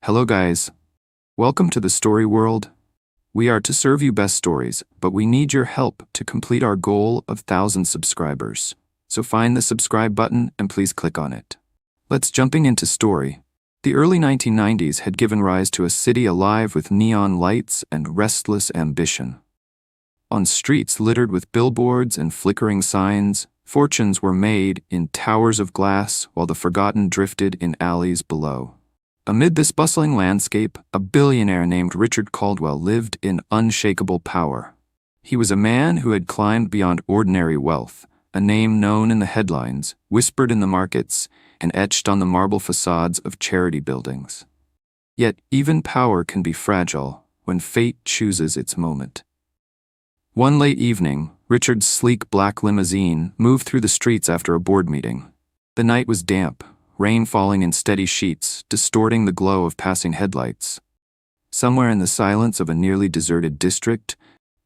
Hello guys. Welcome to the story world. We are to serve you best stories, but we need your help to complete our goal of 1,000 subscribers. So find the subscribe button and please click on it. Let's jumping into story. The early 1990s had given rise to a city alive with neon lights and restless ambition. On streets littered with billboards and flickering signs, fortunes were made in towers of glass while the forgotten drifted in alleys below. Amid this bustling landscape, a billionaire named Richard Caldwell lived in unshakable power. He was a man who had climbed beyond ordinary wealth, a name known in the headlines, whispered in the markets, and etched on the marble facades of charity buildings. Yet even power can be fragile when fate chooses its moment. One late evening, Richard's sleek black limousine moved through the streets after a board meeting. The night was damp, rain falling in steady sheets, distorting the glow of passing headlights. Somewhere in the silence of a nearly deserted district,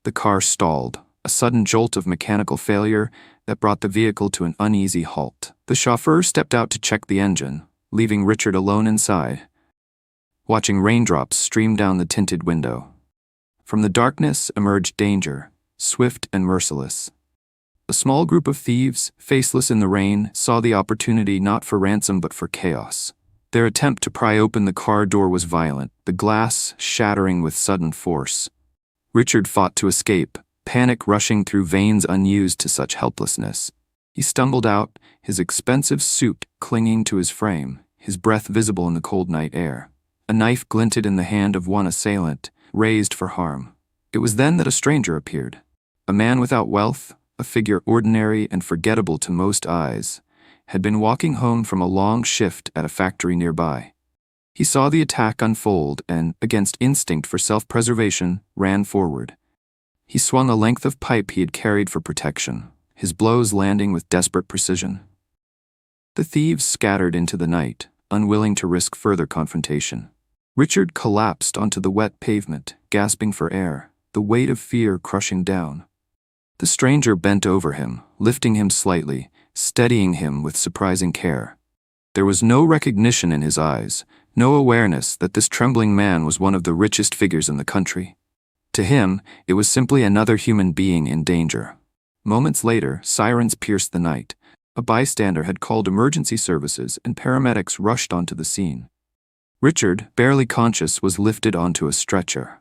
the car stalled, a sudden jolt of mechanical failure that brought the vehicle to an uneasy halt. The chauffeur stepped out to check the engine, leaving Richard alone inside, watching raindrops stream down the tinted window. From the darkness emerged danger, swift and merciless. A small group of thieves, faceless in the rain, saw the opportunity not for ransom but for chaos. Their attempt to pry open the car door was violent, the glass shattering with sudden force. Richard fought to escape, panic rushing through veins unused to such helplessness. He stumbled out, his expensive suit clinging to his frame, his breath visible in the cold night air. A knife glinted in the hand of one assailant, raised for harm. It was then that a stranger appeared. A man without wealth, a figure ordinary and forgettable to most eyes, had been walking home from a long shift at a factory nearby. He saw the attack unfold and, against instinct for self-preservation, ran forward. He swung a length of pipe he had carried for protection, his blows landing with desperate precision. The thieves scattered into the night, unwilling to risk further confrontation. Richard collapsed onto the wet pavement, gasping for air, the weight of fear crushing down. The stranger bent over him, lifting him slightly, steadying him with surprising care. There was no recognition in his eyes, no awareness that this trembling man was one of the richest figures in the country. To him, it was simply another human being in danger. Moments later, sirens pierced the night. A bystander had called emergency services and paramedics rushed onto the scene. Richard, barely conscious, was lifted onto a stretcher.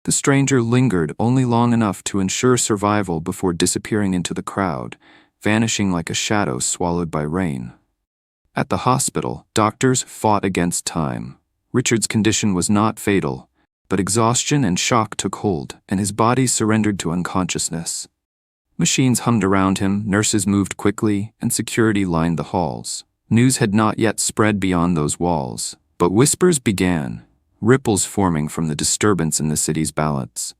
The stranger lingered only long enough to ensure survival before disappearing into the crowd, vanishing like a shadow swallowed by rain. At the hospital, doctors fought against time. Richard's condition was not fatal, but exhaustion and shock took hold, and his body surrendered to unconsciousness. Machines hummed around him, nurses moved quickly, and security lined the halls. News had not yet spread beyond those walls, but whispers began, ripples forming from the disturbance in the city's balance.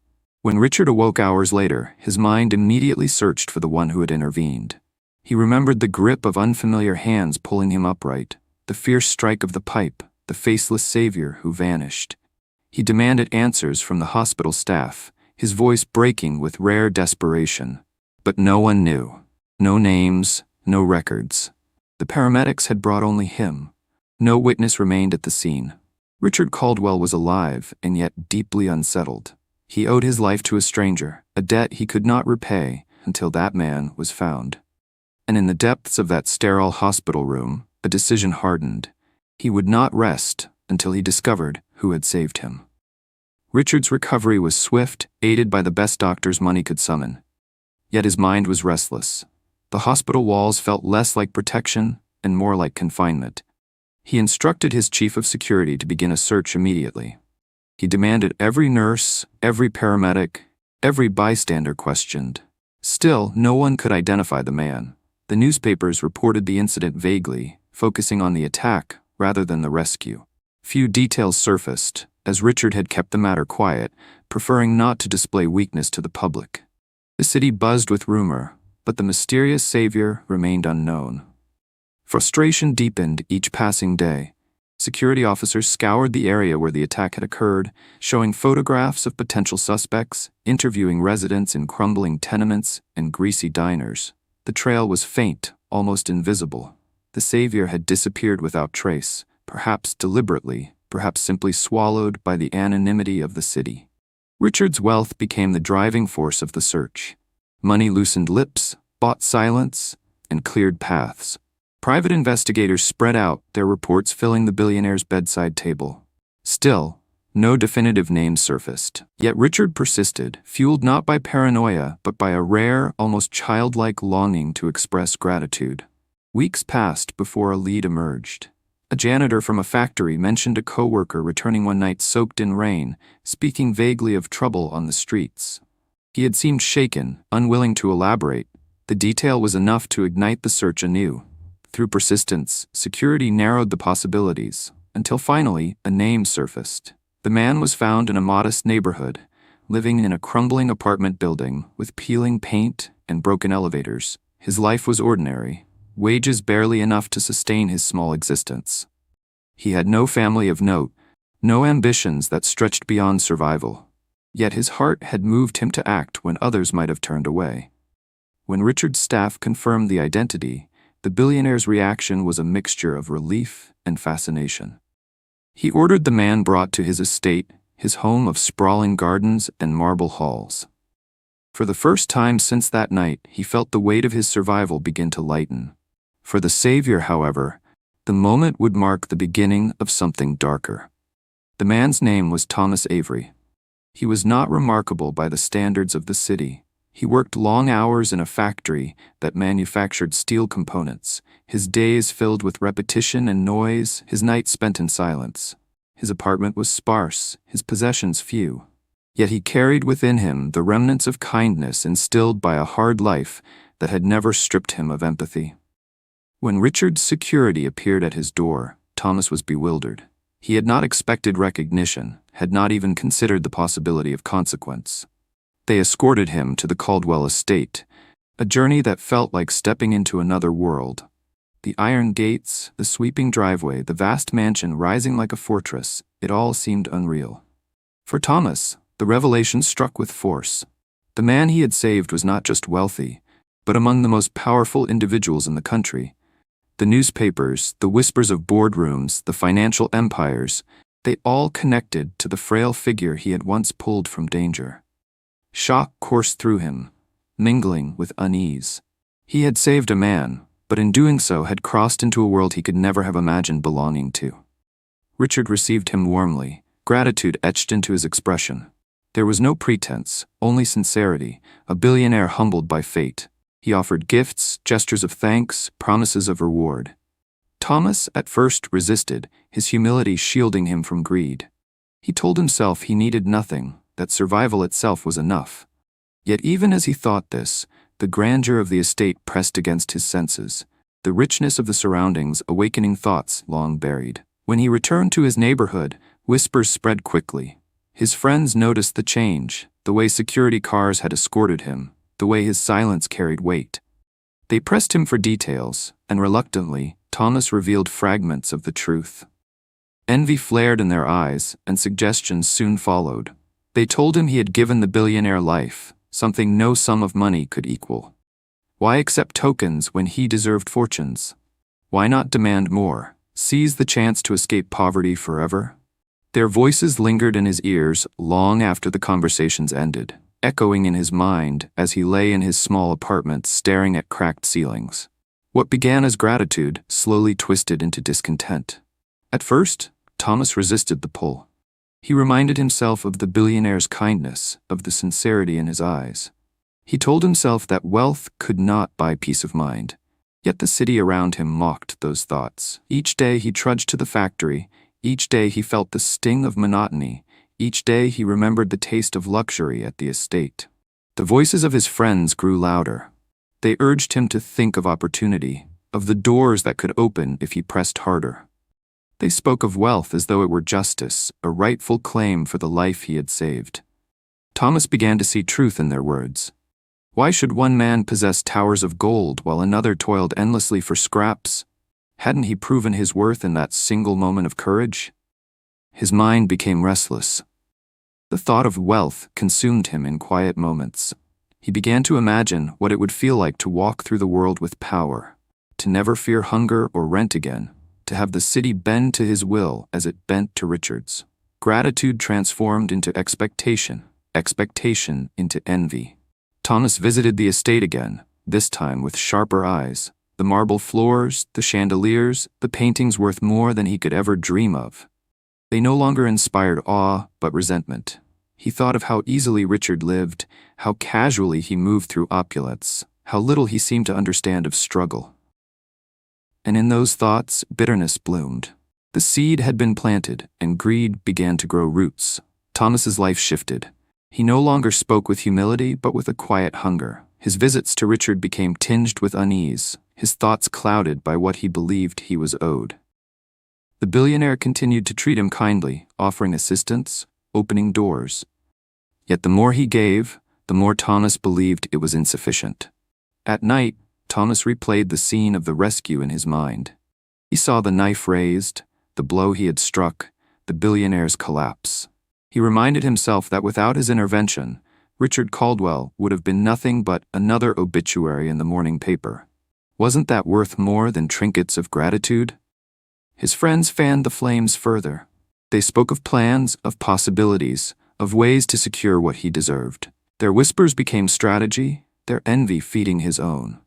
When Richard awoke hours later, his mind immediately searched for the one who had intervened. He remembered the grip of unfamiliar hands pulling him upright, the fierce strike of the pipe, the faceless savior who vanished. He demanded answers from the hospital staff, his voice breaking with rare desperation. But no one knew. No names, no records. The paramedics had brought only him. No witness remained at the scene. Richard Caldwell was alive and yet deeply unsettled. He owed his life to a stranger, a debt he could not repay until that man was found. And in the depths of that sterile hospital room, a decision hardened. He would not rest until he discovered who had saved him. Richard's recovery was swift, aided by the best doctors money could summon. Yet his mind was restless. The hospital walls felt less like protection and more like confinement. He instructed his chief of security to begin a search immediately. He demanded every nurse, every paramedic, every bystander questioned. Still, no one could identify the man. The newspapers reported the incident vaguely, focusing on the attack rather than the rescue. Few details surfaced, as Richard had kept the matter quiet, preferring not to display weakness to the public. The city buzzed with rumor, but the mysterious savior remained unknown. Frustration deepened each passing day. Security officers scoured the area where the attack had occurred, showing photographs of potential suspects, interviewing residents in crumbling tenements and greasy diners. The trail was faint, almost invisible. The savior had disappeared without trace, perhaps deliberately, perhaps simply swallowed by the anonymity of the city. Richard's wealth became the driving force of the search. Money loosened lips, bought silence, and cleared paths. Private investigators spread out, their reports filling the billionaire's bedside table. Still, no definitive names surfaced. Yet Richard persisted, fueled not by paranoia, but by a rare, almost childlike longing to express gratitude. Weeks passed before a lead emerged. A janitor from a factory mentioned a coworker returning one night soaked in rain, speaking vaguely of trouble on the streets. He had seemed shaken, unwilling to elaborate. The detail was enough to ignite the search anew. Through persistence, security narrowed the possibilities, until finally a name surfaced. The man was found in a modest neighborhood, living in a crumbling apartment building with peeling paint and broken elevators. His life was ordinary, wages barely enough to sustain his small existence. He had no family of note, no ambitions that stretched beyond survival. Yet his heart had moved him to act when others might have turned away. When Richard's staff confirmed the identity, the billionaire's reaction was a mixture of relief and fascination. He ordered the man brought to his estate, his home of sprawling gardens and marble halls. For the first time since that night, he felt the weight of his survival begin to lighten. For the savior, however, the moment would mark the beginning of something darker. The man's name was Thomas Avery. He was not remarkable by the standards of the city. He worked long hours in a factory that manufactured steel components, his days filled with repetition and noise, his nights spent in silence. His apartment was sparse, his possessions few. Yet he carried within him the remnants of kindness instilled by a hard life that had never stripped him of empathy. When Richard's security appeared at his door, Thomas was bewildered. He had not expected recognition, had not even considered the possibility of consequence. They escorted him to the Caldwell estate, a journey that felt like stepping into another world. The iron gates, the sweeping driveway, the vast mansion rising like a fortress, it all seemed unreal. For Thomas, the revelation struck with force. The man he had saved was not just wealthy, but among the most powerful individuals in the country. The newspapers, the whispers of boardrooms, the financial empires, they all connected to the frail figure he had once pulled from danger. Shock coursed through him, mingling with unease. He had saved a man, but in doing so had crossed into a world he could never have imagined belonging to. Richard received him warmly, gratitude etched into his expression. There was no pretense, only sincerity, a billionaire humbled by fate. He offered gifts, gestures of thanks, promises of reward. Thomas at first resisted, his humility shielding him from greed. He told himself he needed nothing, that survival itself was enough. Yet even as he thought this, the grandeur of the estate pressed against his senses, the richness of the surroundings awakening thoughts long buried. When he returned to his neighborhood, whispers spread quickly. His friends noticed the change, the way security cars had escorted him, the way his silence carried weight. They pressed him for details, and reluctantly, Thomas revealed fragments of the truth. Envy flared in their eyes, and suggestions soon followed. They told him he had given the billionaire life, something no sum of money could equal. Why accept tokens when he deserved fortunes? Why not demand more, seize the chance to escape poverty forever? Their voices lingered in his ears long after the conversations ended, echoing in his mind as he lay in his small apartment staring at cracked ceilings. What began as gratitude slowly twisted into discontent. At first, Thomas resisted the pull. He reminded himself of the billionaire's kindness, of the sincerity in his eyes. He told himself that wealth could not buy peace of mind. Yet the city around him mocked those thoughts. Each day he trudged to the factory. Each day he felt the sting of monotony. Each day he remembered the taste of luxury at the estate. The voices of his friends grew louder. They urged him to think of opportunity, of the doors that could open if he pressed harder. They spoke of wealth as though it were justice, a rightful claim for the life he had saved. Thomas began to see truth in their words. Why should one man possess towers of gold while another toiled endlessly for scraps? Hadn't he proven his worth in that single moment of courage? His mind became restless. The thought of wealth consumed him in quiet moments. He began to imagine what it would feel like to walk through the world with power, to never fear hunger or rent again, to have the city bend to his will as it bent to Richard's. Gratitude transformed into expectation, expectation into envy. Thomas visited the estate again, this time with sharper eyes. The marble floors, the chandeliers, the paintings worth more than he could ever dream of. They no longer inspired awe, but resentment. He thought of how easily Richard lived, how casually he moved through opulence, how little he seemed to understand of struggle. And in those thoughts, bitterness bloomed. The seed had been planted, and greed began to grow roots. Thomas's life shifted. He no longer spoke with humility, but with a quiet hunger. His visits to Richard became tinged with unease, his thoughts clouded by what he believed he was owed. The billionaire continued to treat him kindly, offering assistance, opening doors. Yet the more he gave, the more Thomas believed it was insufficient. At night, Thomas replayed the scene of the rescue in his mind. He saw the knife raised, the blow he had struck, the billionaire's collapse. He reminded himself that without his intervention, Richard Caldwell would have been nothing but another obituary in the morning paper. Wasn't that worth more than trinkets of gratitude? His friends fanned the flames further. They spoke of plans, of possibilities, of ways to secure what he deserved. Their whispers became strategy, their envy feeding his own.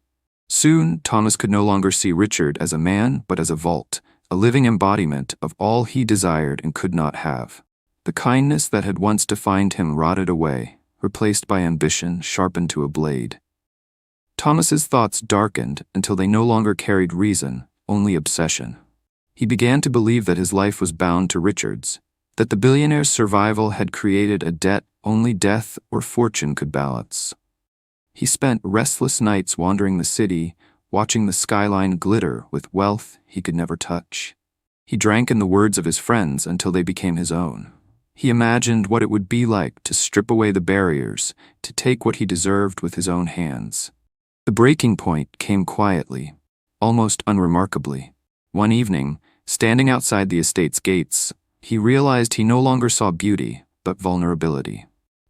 Soon, Thomas could no longer see Richard as a man, but as a vault, a living embodiment of all he desired and could not have. The kindness that had once defined him rotted away, replaced by ambition sharpened to a blade. Thomas's thoughts darkened until they no longer carried reason, only obsession. He began to believe that his life was bound to Richard's, that the billionaire's survival had created a debt only death or fortune could balance. He spent restless nights wandering the city, watching the skyline glitter with wealth he could never touch. He drank in the words of his friends until they became his own. He imagined what it would be like to strip away the barriers, to take what he deserved with his own hands. The breaking point came quietly, almost unremarkably. One evening, standing outside the estate's gates, he realized he no longer saw beauty, but vulnerability.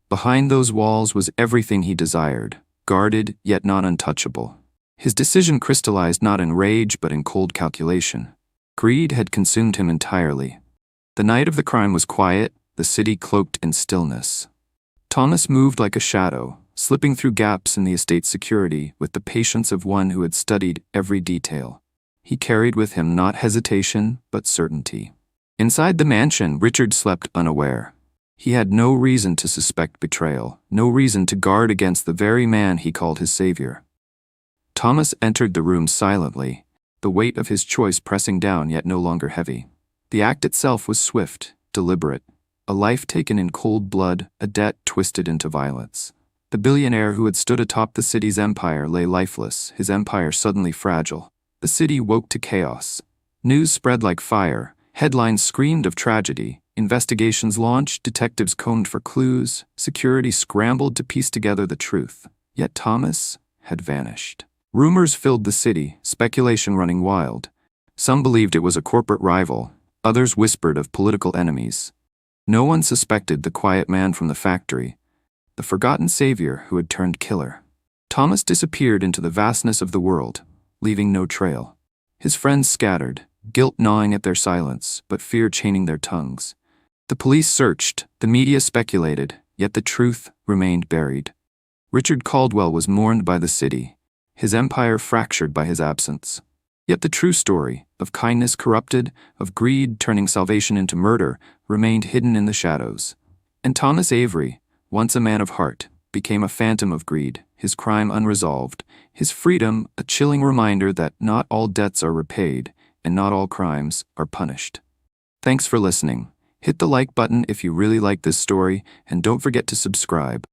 Behind those walls was everything he desired, guarded yet not untouchable. His decision crystallized not in rage but in cold calculation. Greed had consumed him entirely. The night of the crime was quiet, the city cloaked in stillness. Thomas moved like a shadow, slipping through gaps in the estate's security with the patience of one who had studied every detail. He carried with him not hesitation, but certainty. Inside the mansion, Richard slept unaware. He had no reason to suspect betrayal, no reason to guard against the very man he called his savior. Thomas entered the room silently, the weight of his choice pressing down yet no longer heavy. The act itself was swift, deliberate, a life taken in cold blood, a debt twisted into violence. The billionaire who had stood atop the city's empire lay lifeless, his empire suddenly fragile. The city woke to chaos. News spread like fire, headlines screamed of tragedy, investigations launched, detectives combed for clues, security scrambled to piece together the truth. Yet Thomas had vanished. Rumors filled the city, speculation running wild. Some believed it was a corporate rival, others whispered of political enemies. No one suspected the quiet man from the factory, the forgotten savior who had turned killer. Thomas disappeared into the vastness of the world, leaving no trail. His friends scattered, guilt gnawing at their silence, but fear chaining their tongues. The police searched, the media speculated, yet the truth remained buried. Richard Caldwell was mourned by the city, his empire fractured by his absence. Yet the true story, of kindness corrupted, of greed turning salvation into murder, remained hidden in the shadows. And Thomas Avery, once a man of heart, became a phantom of greed, his crime unresolved, his freedom a chilling reminder that not all debts are repaid, and not all crimes are punished. Thanks for listening. Hit the like button if you really like this story, and don't forget to subscribe.